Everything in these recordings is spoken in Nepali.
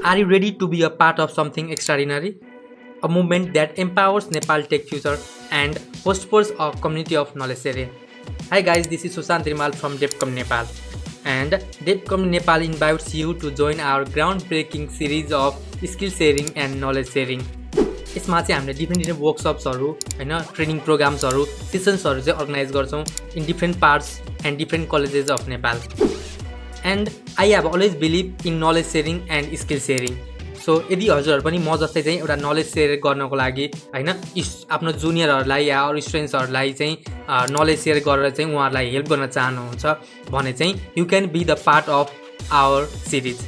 Are you ready to be a part of something extraordinary? A movement that empowers Nepal tech future and fosters a community of knowledge sharing. Hi guys, this is Sushant Rimal from DEV Community Nepal, and DEV Community Nepal invites you to join our groundbreaking series of skill sharing and knowledge sharing. यसमा चाहिँ हामीले डिफ्रेन्ट वर्कसप्सहरु हैन ट्रेनिङ प्रोग्राम्सहरु सेसन्सहरु चाहिँ अर्गनाइज गर्छौं in different parts and different colleges of Nepal. And I have always believe in knowledge sharing and skill sharing. So यदि हजुरहरु पनि म जस्तै चाहिँ एउटा नलेज सेयर गर्नको लागि हैन आफ्नो जुनियरहरुलाई या अरु स्टुडेन्ट्सहरुलाई चाहिँ नलेज सेयर गरेर चाहिँ उहाँहरुलाई हेल्प गर्न चाहनुहुन्छ भने चाहिँ you can be the part of our series.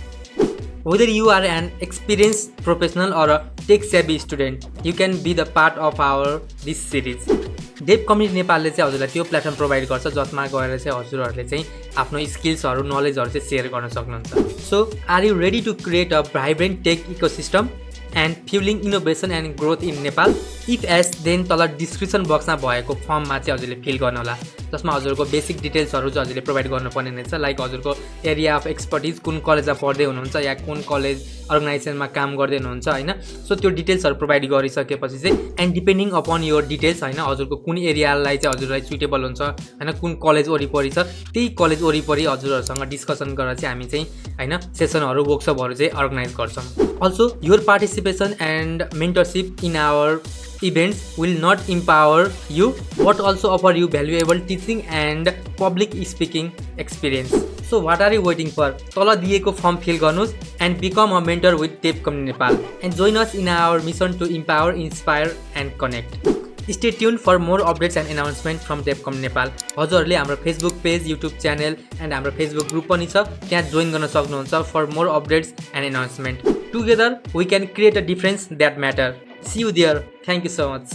Whether you are an experienced professional or a tech-savvy student, you can be the part of this series. DEV Community नेपालले चाहिँ हजुरलाई त्यो प्लेटफर्म प्रोभाइड गर्छ जसमा गएर चाहिँ हजुरहरूले चाहिँ आफ्नो स्किल्सहरु नलेजहरु चाहिँ शेयर गर्न सक्नुहुन्छ. So are you ready to create a vibrant tech ecosystem and fueling innovation and growth in Nepal? If yes, then तल डिस्क्रिप्सन बक्समा भएको फर्ममा चाहिँ हजुरले फिल गर्नु होला जसमा हजुरको बेसिक डिटेल्सहरु चाहिँ हजुरले प्रोभाइड गर्नुपर्ने हुन्छ. लाइक हजुरको एरिया अफ एक्सपर्टिज कुन कलेजमा पढ्दै हुनुहुन्छ या कुन कलेज अर्गनाइजेसनमा काम गर्दै हुनुहुन्छ हैन. सो त्यो डिटेल्सहरु प्रोभाइड गरिसकेपछि चाहिँ and depending upon your details हैन हजुरको कुन एरियालाई चाहिँ हजुरलाई सुटेबल हुन्छ हैन कुन कलेज वरिपरि छ त्यही कलेज वरिपरि हजुरहरुसँग डिस्कसन गरेर चाहिँ हामी चाहिँ हैन सेसनहरु वर्कसपहरु चाहिँ अर्गनाइज गर्छौं. Also, your participation and mentorship in our events will not empower you but also offer you valuable teaching and public speaking experience. So what are you waiting for? तल दिएको फर्म फिल गर्नुस् and become a mentor with DEV Community Nepal and join us in our mission to empower, inspire and connect. Stay tuned for more updates and announcements from DEV Community Nepal. हजुरहरूले हाम्रो Facebook page, YouTube channel and हाम्रो फेसबुक ग्रुप पनि छ त्यहाँ जोइन गर्न सक्नुहुन्छ for more updates and announcement. Together we can create a difference that matter. See you there. Thank you so much.